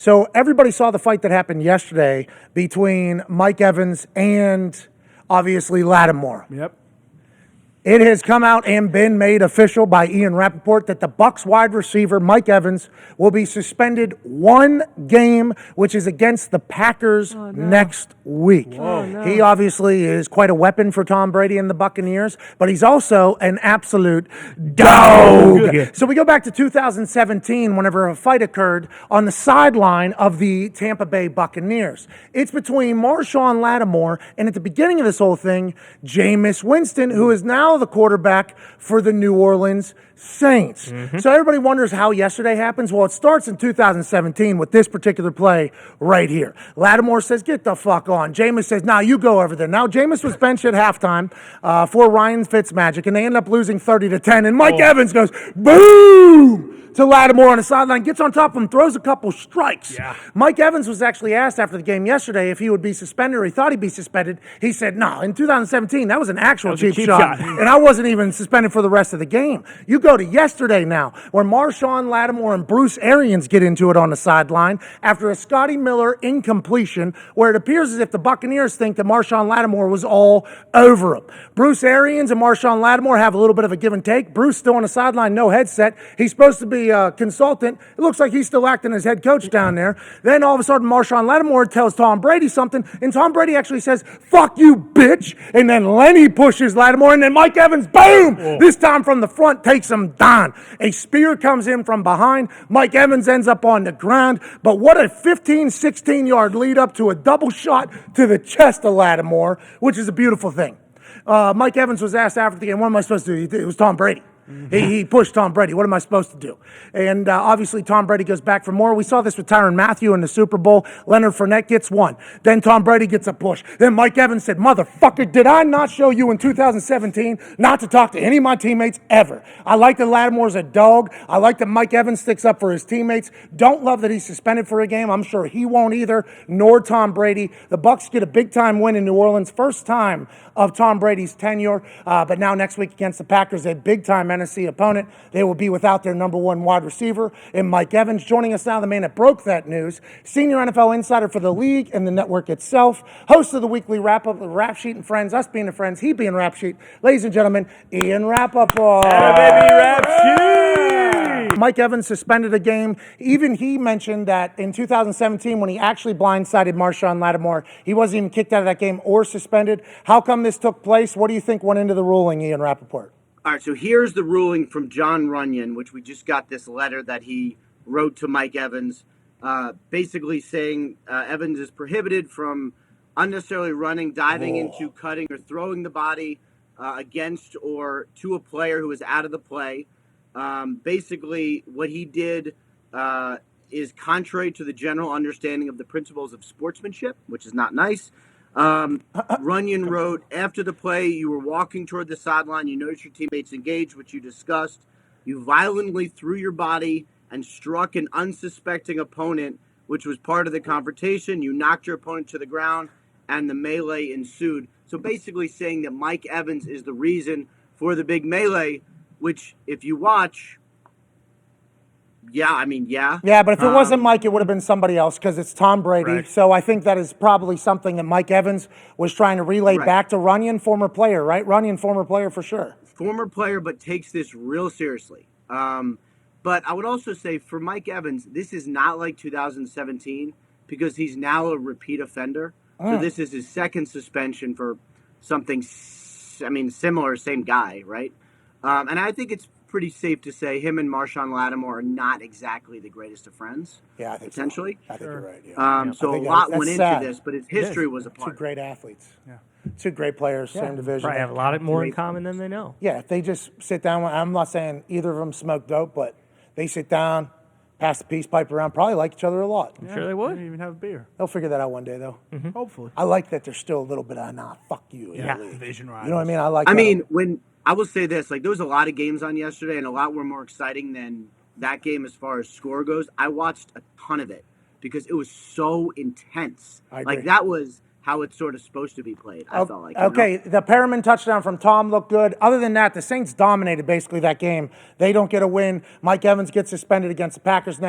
So everybody saw the fight that happened yesterday between Mike Evans and obviously Lattimore. Yep. It has come out and been made official by Ian Rappaport that the Bucs wide receiver, Mike Evans, will be suspended 1 game, which is against the Packers next week. He obviously is quite a weapon for Tom Brady and the Buccaneers, but he's also an absolute dog. So we go back to 2017 whenever a fight occurred on the sideline of the Tampa Bay Buccaneers. It's between Marshon Lattimore and, at the beginning of this whole thing, Jameis Winston, who is now the quarterback for the New Orleans Saints. So everybody wonders how yesterday happens. Well, it starts in 2017 with this particular play right here. Lattimore says, "Get the fuck on." Jameis says, "Nah, you go over there." Now, Jameis was benched at halftime for Ryan Fitzmagic, and they end up losing 30-10. And Mike Evans goes, boom! To Lattimore on the sideline, gets on top of him, throws a couple strikes. Mike Evans was actually asked after the game yesterday if he would be suspended or he thought he'd be suspended. He said, no, in 2017, that was an actual cheap shot. And I wasn't even suspended for the rest of the game. You go to yesterday now, where Marshon Lattimore and Bruce Arians get into it on the sideline after a Scotty Miller incompletion, where it appears as if the Buccaneers think that Marshon Lattimore was all over him. Bruce Arians and Marshon Lattimore have a little bit of a give and take. Bruce still on the sideline, no headset. He's supposed to be consultant. It looks like he's still acting as head coach down there. Then all of a sudden, Marshon Lattimore tells Tom Brady something, and Tom Brady actually says, "Fuck you, bitch." And then Lenny pushes Lattimore, and then Mike Evans, boom! This time from the front, takes him down. A spear comes in from behind. Mike Evans ends up on the ground. But what a 15, 16-yard lead up to a double shot to the chest of Lattimore, which is a beautiful thing. Mike Evans was asked after the game, what am I supposed to do? It was Tom Brady. He pushed Tom Brady. What am I supposed to do? And obviously, Tom Brady goes back for more. We saw this with Tyrann Mathieu in the Super Bowl. Leonard Fournette gets one. Then Tom Brady gets a push. Then Mike Evans said, "Motherfucker, did I not show you in 2017 not to talk to any of my teammates ever?" I like that Lattimore's a dog. I like that Mike Evans sticks up for his teammates. Don't love that he's suspended for a game. I'm sure he won't either, nor Tom Brady. The Bucs get a big-time win in New Orleans. First time of Tom Brady's tenure. But now next week against the Packers, a big-time NFC opponent. They will be without their number one wide receiver in Mike Evans. Joining us now, the man that broke that news, senior NFL insider for the league and the network itself, host of the weekly wrap-up of Rap Sheet and Friends, us being the friends, he being Rap Sheet. Ladies and gentlemen, Ian Rappaport. Hey, baby, Rap Sheet. Mike Evans suspended a game. Even he mentioned that in 2017, when he actually blindsided Marshon Lattimore, he wasn't even kicked out of that game or suspended. How come this took place? What do you think went into the ruling, Ian Rappaport? All right, so here's the ruling from John Runyon, which we just got this letter that he wrote to Mike Evans, basically saying Evans is prohibited from unnecessarily running, diving into, cutting, or throwing the body against or to a player who is out of the play. Basically, what he did is contrary to the general understanding of the principles of sportsmanship, which is not nice. Runyon wrote, after the play, you were walking toward the sideline. You noticed your teammates engaged, which you discussed. You violently threw your body and struck an unsuspecting opponent, which was part of the confrontation. You knocked your opponent to the ground, and the melee ensued. So basically saying that Mike Evans is the reason for the big melee, which, if you watch... Yeah, but if it wasn't Mike, it would have been somebody else because it's Tom Brady. Right. So I think that is probably something that Mike Evans was trying to relay back to Runyon, former player, right? Runyon, former player for sure. Former player, but takes this real seriously. But I would also say for Mike Evans, this is not like 2017 because he's now a repeat offender. So this is his second suspension for something, similar, same guy, right? And I think it's pretty safe to say him and Marshon Lattimore are not exactly the greatest of friends. Yeah, I think potentially. So. I think you're right. Yeah. So a lot went into this, but his history was a part. Two great athletes. Yeah. Two great players, same division. Probably have a lot more in common than they know. Yeah, if they just sit down, I'm not saying either of them smoke dope, but they sit down, pass the peace pipe around, probably like each other a lot. I'm sure they would. Maybe even have a beer. They'll figure that out one day, though. Mm-hmm. Hopefully. I like that there's still a little bit of, fuck you in the league. Division rivals. You know what I mean? When I will say this, there was a lot of games on yesterday, and a lot were more exciting than that game as far as score goes. I watched a ton of it because it was so intense. I agree. That was how it's sort of supposed to be played, I felt like. Okay, the Perriman touchdown from Tom looked good. Other than that, the Saints dominated basically that game. They don't get a win. Mike Evans gets suspended against the Packers next